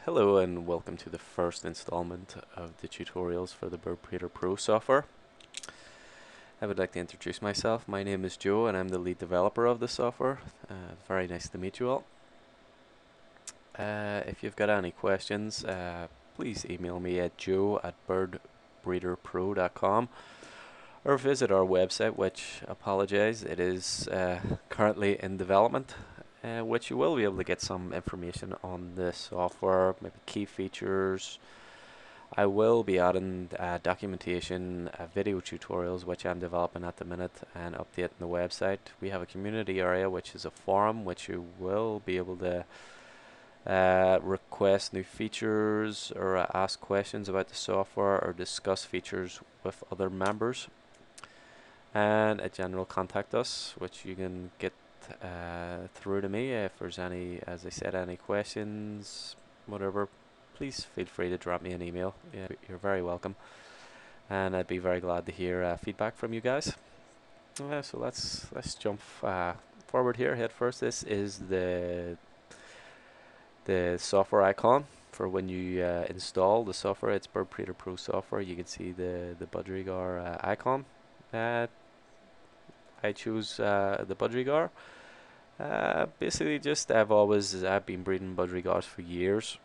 Hello and welcome to the first installment of the tutorials for the Bird Breeder Pro software. I would like to introduce myself. My name is Joe and I'm the lead developer of the software. Very nice to meet you all. If you've got any questions, please email me at joe@birdbreederpro.com or visit our website, which, apologize, it is currently in development. Which you will be able to get some information on the software, maybe key features. I will be adding documentation, video tutorials, which I'm developing at the minute, and updating the website. We have a community area, which is a forum, which you will be able to request new features or ask questions about the software or discuss features with other members. And a general contact us, which you can get through to me if there's any, as I said, any questions, whatever. Please feel free to drop me an email. Yeah, you're very welcome, and I'd be very glad to hear feedback from you guys. So let's jump forward here. Head first. This is the software icon for when you install the software. It's Bird Breeder Pro software. You can see the Budgerigar icon. I choose the Budgerigar. Basically, just I've been breeding Budgerigars for years.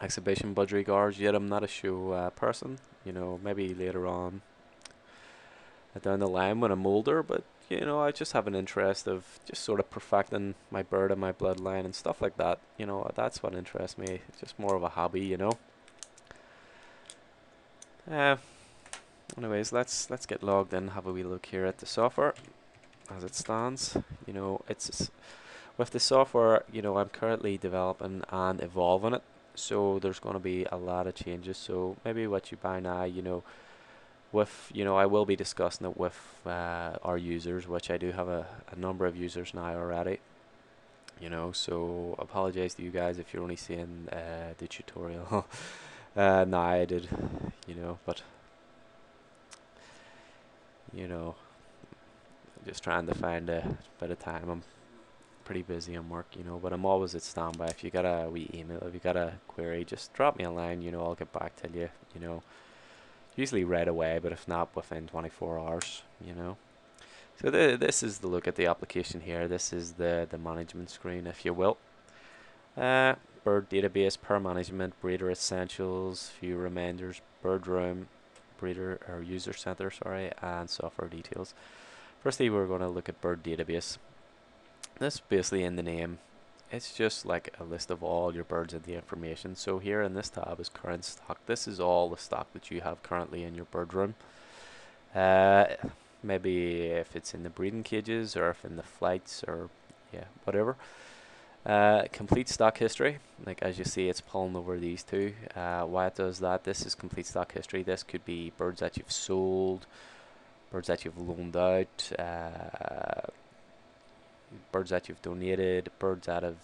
Exhibition Budgerigars. Yet I'm not a show person. Maybe later on down the line when I'm older. But I just have an interest of just sort of perfecting my bird and my bloodline and stuff like that. That's what interests me. It's just more of a hobby. Uh, Anyways, let's get logged in. Have a wee look here at the software as it stands. It's with the software. I'm currently developing and evolving it. So there's going to be a lot of changes. So maybe what you buy now, I will be discussing it with our users, which I do have a number of users now already. So apologize to you guys if you're only seeing the tutorial. Nah, I did, but just trying to find a bit of time. I'm pretty busy on work, but I'm always at standby. If you got a wee email, if you got a query, just drop me a line, I'll get back to you, usually right away, but if not, within 24 hours, So this is the look at the application here. This is the management screen, if you will. Bird database, per management, breeder essentials, few reminders, bird room, breeder or user center, sorry, and software details. Firstly, we're going to look at bird database. This basically in the name, it's just like a list of all your birds and the information. So here in this tab is current stock. This is all the stock that you have currently in your bird room. Maybe if it's in the breeding cages or if in the flights or whatever. Complete stock history, like as you see, it's pulling over these two. Why it does that? This is complete stock history. This could be birds that you've sold, birds that you've loaned out, birds that you've donated, birds that have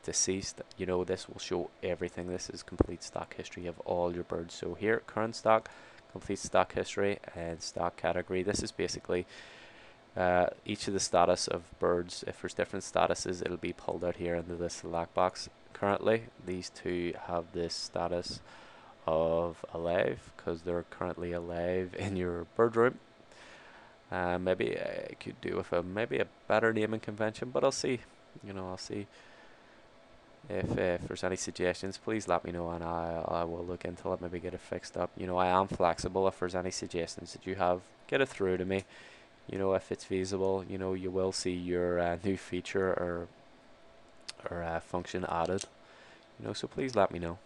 deceased. This will show everything. This is complete stock history of all your birds. So here, current stock, complete stock history, and stock category. This is basically each of the status of birds. If there's different statuses, it'll be pulled out here into the select box. Currently, these two have this status of alive because they're currently alive in your bird room. Maybe I could do with maybe a better naming convention, but I'll see. I'll see if there's any suggestions. Please let me know, and I will look into it. Maybe get it fixed up. I am flexible. If there's any suggestions that you have, get it through to me. If it's feasible, you will see your new feature or function added. So please let me know.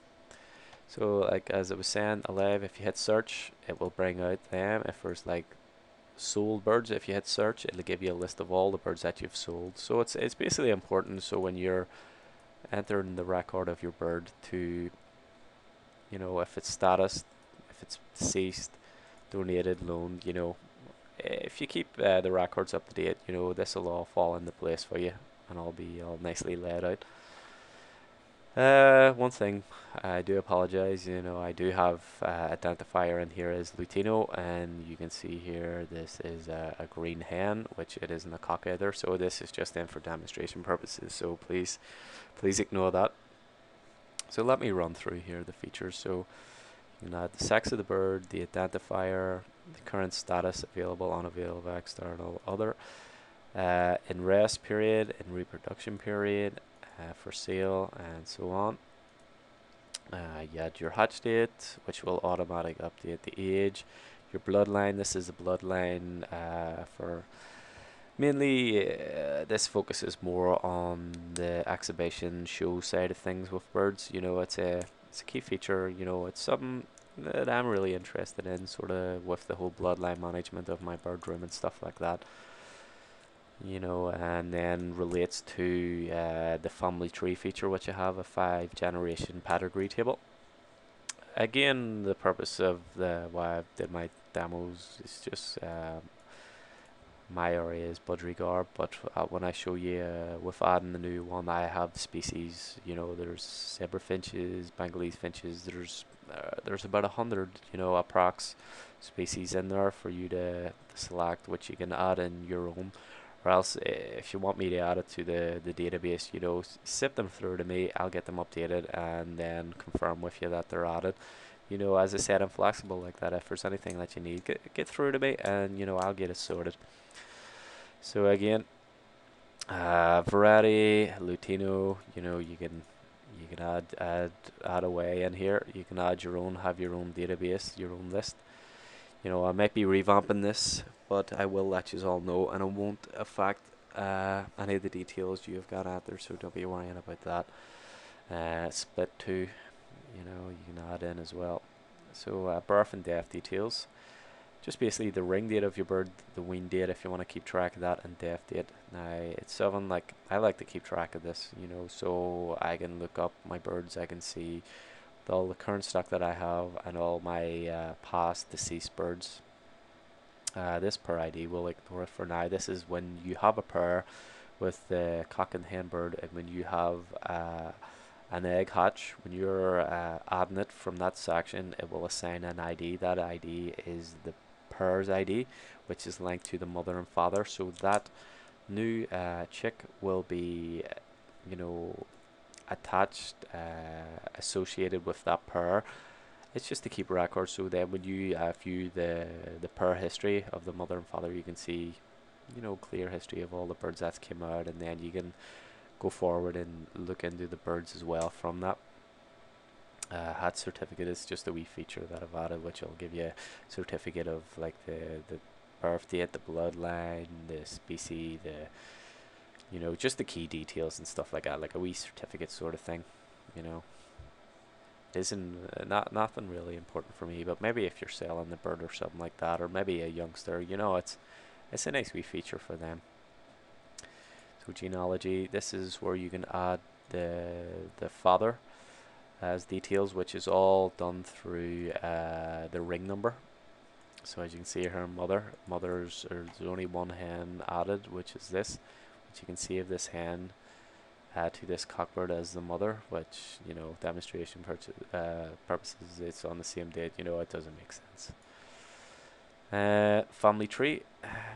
So like as I was saying, alive. If you hit search, it will bring out them. If there's like sold birds, if you hit search, it'll give you a list of all the birds that you've sold. So it's basically important. So when you're entering the record of your bird to, if it's status, if it's deceased, donated, loaned, if you keep the records up to date, this will all fall into place for you and all be all nicely laid out. One thing, I do apologize, I do have identifier in here as Lutino, and you can see here this is a green hen, which it isn't a cock either, so this is just in for demonstration purposes, so please ignore that. So let me run through here the features. So you can add the sex of the bird, the identifier, the current status, available, unavailable, external, other, in rest period, in reproduction period, for sale, and so on. You add your hatch date, which will automatically update the age. Your bloodline, this is a bloodline for mainly, this focuses more on the exhibition show side of things with birds. You know, it's a key feature. You know, it's something that I'm really interested in, sort of with the whole bloodline management of my bird room and stuff like that. You know, and then relates to the family tree feature, which I have a 5 generation pedigree table. Again, the purpose of the why I did my demos is just my area is Budgerigar, but when I show you with adding the new one, I have the species. You know, there's zebra finches, Bengalese finches. There's about 100, you know, approx species in there for you to select, which you can add in your own. Or else, if you want me to add it to the database, you know, zip them through to me. I'll get them updated and then confirm with you that they're added. You know, as I said, I'm flexible like that. If there's anything that you need, get through to me, and you know, I'll get it sorted. So again, variety, Lutino, you know, you can add away in here. You can add your own, have your own database, your own list. You know, I might be revamping this, but I will let you all know, and it won't affect any of the details you've got out there. So don't be worrying about that. Split two, you know, you can add in as well. So birth and death details. Just basically the ring date of your bird, the wean date if you want to keep track of that, and death date. Now it's something like I like to keep track of this, you know, so I can look up my birds, I can see all the current stock that I have and all my past deceased birds. This pair ID will ignore it for now. This is when you have a pair with the cock and hen bird, and when you have an egg hatch, when you're adding it from that section, it will assign an ID. That ID is the pair's ID, which is linked to the mother and father. So that new chick will be, you know, attached, associated with that pair. It's just to keep records. So then, when you view the pair history of the mother and father, you can see, you know, clear history of all the birds that came out, and then you can go forward and look into the birds as well from that. Hatch certificate is just a wee feature that I've added, which will give you a certificate of like the birth date, the bloodline, the species, the, you know, just the key details and stuff like that, like a wee certificate sort of thing. You know, it isn't not nothing really important for me, but maybe if you're selling the bird or something like that, or maybe a youngster, you know, it's a nice wee feature for them. So genealogy, this is where you can add the father as details, which is all done through the ring number. So as you can see here, there's only one hen added, which is this, which you can see of this hen to this cockbird as the mother, which, you know, demonstration purposes, it's on the same date. You know, it doesn't make sense. Family tree,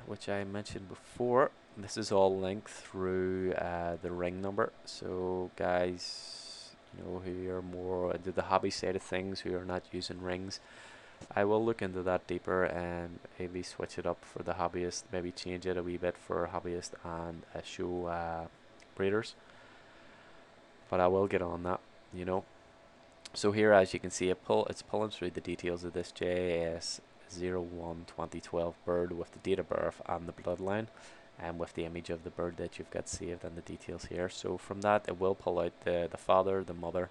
which I mentioned before. This is all linked through the ring number. So guys, you know, who are more into the hobby side of things, who are not using rings, I will look into that deeper and maybe switch it up for the hobbyist, maybe change it a wee bit for hobbyist and show breeders. But I will get on that, you know. So here, as you can see, it's pulling through the details of this JS 01-2012 bird with the date of birth and the bloodline, and with the image of the bird that you've got saved and the details here. So from that, it will pull out the father, the mother,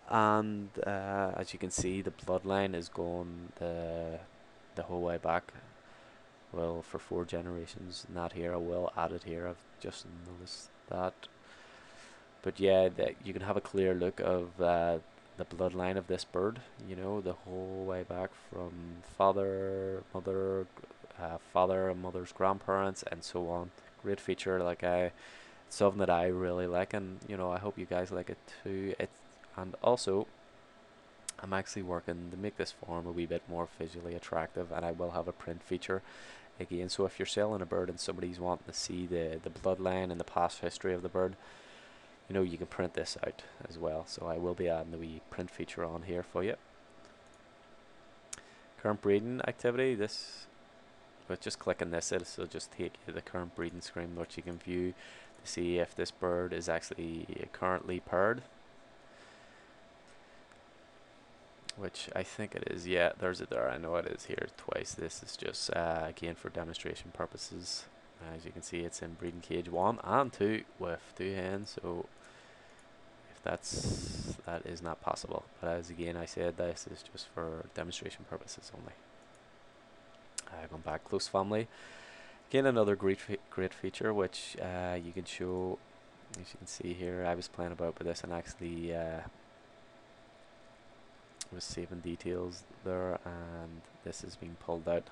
and as you can see, the bloodline is going the whole way back. Well, for 4 generations, not here. I will add it here. I've just noticed that. But yeah, you can have a clear look of the bloodline of this bird, you know, the whole way back from father, mother, father and mother's grandparents, and so on. Great feature, like something that I really like, and you know, I hope you guys like it too. And also, I'm actually working to make this form a wee bit more visually attractive, and I will have a print feature again. So if you're selling a bird and somebody's wanting to see the bloodline and the past history of the bird, you know, you can print this out as well. So I will be adding the wee print feature on here for you. Current breeding activity, this, with just clicking this, it'll just take you to the current breeding screen, which you can view to see if this bird is actually currently paired, which I think it is. Yeah, there's it there. I know it is here twice. This is just again for demonstration purposes. As you can see, it's in breeding cage 1 and 2 with 2 hens. So if that is not possible. But as again I said, this is just for demonstration purposes only. Going back, close family. Again, another great feature which you can show. As you can see here, I was playing about with this and actually was saving details there, and this is being pulled out,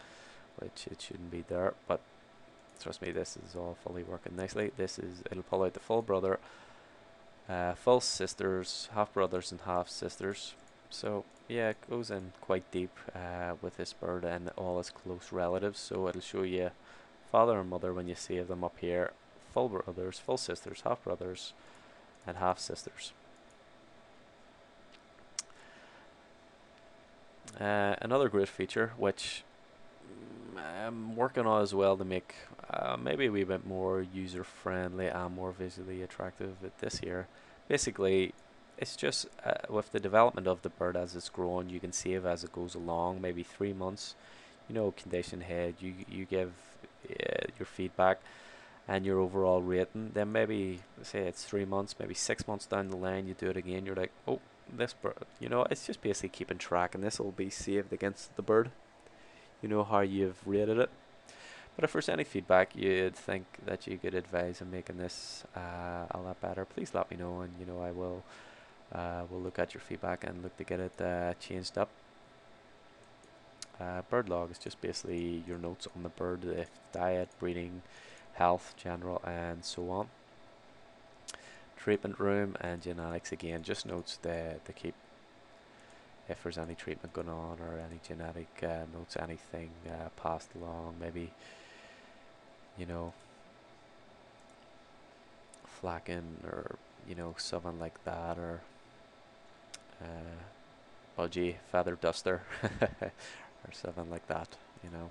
which it shouldn't be there, but trust me, this is all fully working nicely. It'll pull out the full brother, full sisters, half brothers and half sisters. So yeah, it goes in quite deep with this bird and all its close relatives. So it'll show you father and mother when you save them up here, full brothers, full sisters, half brothers and half sisters. Another great feature which I'm working on as well to make maybe a wee bit more user friendly and more visually attractive with this here. Basically, it's just with the development of the bird as it's growing, you can save as it goes along, maybe 3 months, you know, condition head, you give your feedback and your overall rating. Then maybe say it's 3 months, maybe 6 months down the line, you do it again, you're like, oh, this bird, you know, it's just basically keeping track, and this will be saved against the bird, you know, how you've rated it. But if there's any feedback you'd think that you could advise on making this a lot better, please let me know, and you know, I will we'll look at your feedback and look to get it changed up. Bird log is just basically your notes on the bird, the diet, breeding, health, general, and so on. Treatment room and genetics, again, just notes to keep if there's any treatment going on or any genetic notes, anything passed along, maybe, you know, flacken or, you know, something like that, or budgie feather duster or something like that, you know.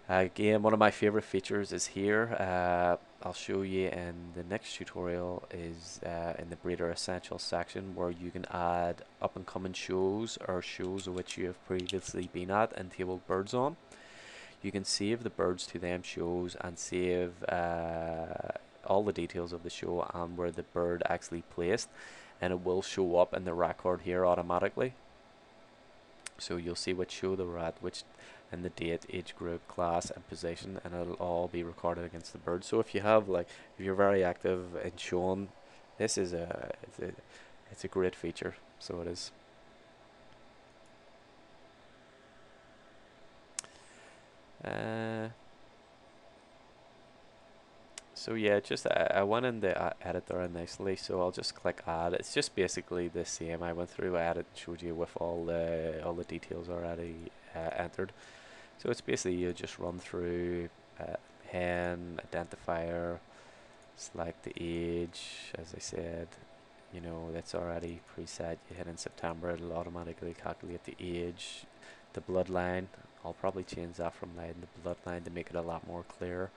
Again, one of my favorite features is here. I'll show you in the next tutorial, is in the Breeder Essentials section, where you can add up and coming shows or shows which you have previously been at and tabled birds on. You can save the birds to them shows and save all the details of the show and where the bird actually placed, and it will show up in the record here automatically. So you'll see which show they were at, which, and the date, age group, class, and position, and it'll all be recorded against the bird. So if you have, like, if you're very active in showing, this is it's a great feature. So it is. So yeah, just I went in the editor nicely, so I'll just click add. It's just basically the same. I went through, added, and showed you with all the details already entered. So it's basically you just run through hen identifier, select the age. As I said, you know, that's already preset. You hit in September, it'll automatically calculate the age, the bloodline. I'll probably change that from line to bloodline to make it a lot more clear.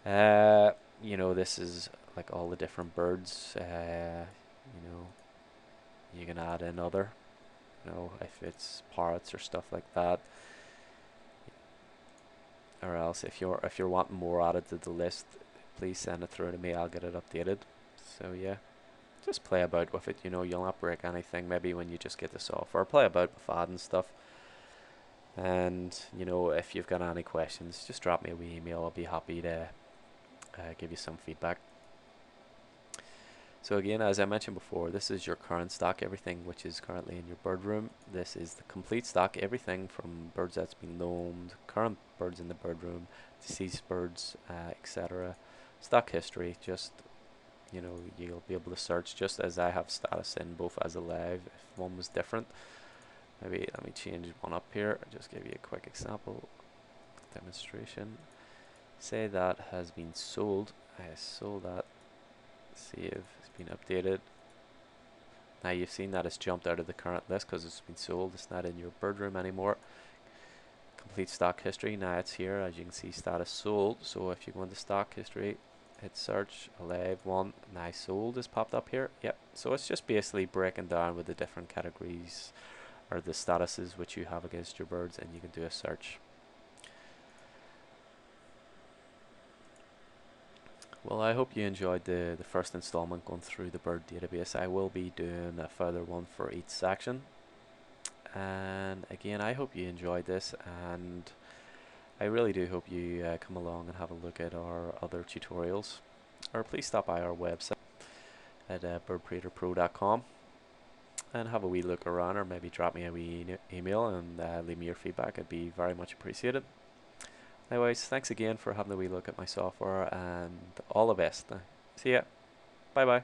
You know, this is like all the different birds. You know, you can add in other, you know, if it's parrots or stuff like that, or else if you're wanting more added to the list, please send it through to me. I'll get it updated. So yeah, just play about with it. You know, you'll not break anything. Maybe when you just get the software, play about with adding stuff. And you know, if you've got any questions, just drop me a wee email. I'll be happy to give you some feedback. So again, as I mentioned before, this is your current stock, everything which is currently in your bird room. This is the complete stock, everything from birds that's been loaned, current birds in the bird room, deceased birds, etc. Stock history, just, you know, you'll be able to search just as I have status in both as a live. If one was different, maybe let me change one up here. I'll just give you a quick example demonstration. Say that has been sold. I sold that. Save has been updated. Now you've seen that it's jumped out of the current list because it's been sold. It's not in your bird room anymore. Complete stock history. Now it's here, as you can see, status sold. So if you go into stock history, hit search, alive one, now sold is popped up here. Yep. So it's just basically breaking down with the different categories or the statuses which you have against your birds, and you can do a search. Well, I hope you enjoyed the first installment going through the bird database. I will be doing a further one for each section. And again, I hope you enjoyed this, and I really do hope you come along and have a look at our other tutorials. Or please stop by our website at birdbreederpro.com and have a wee look around, or maybe drop me a wee email and leave me your feedback. It'd be very much appreciated. Anyways, thanks again for having a wee look at my software, and all the best. See ya. Bye bye.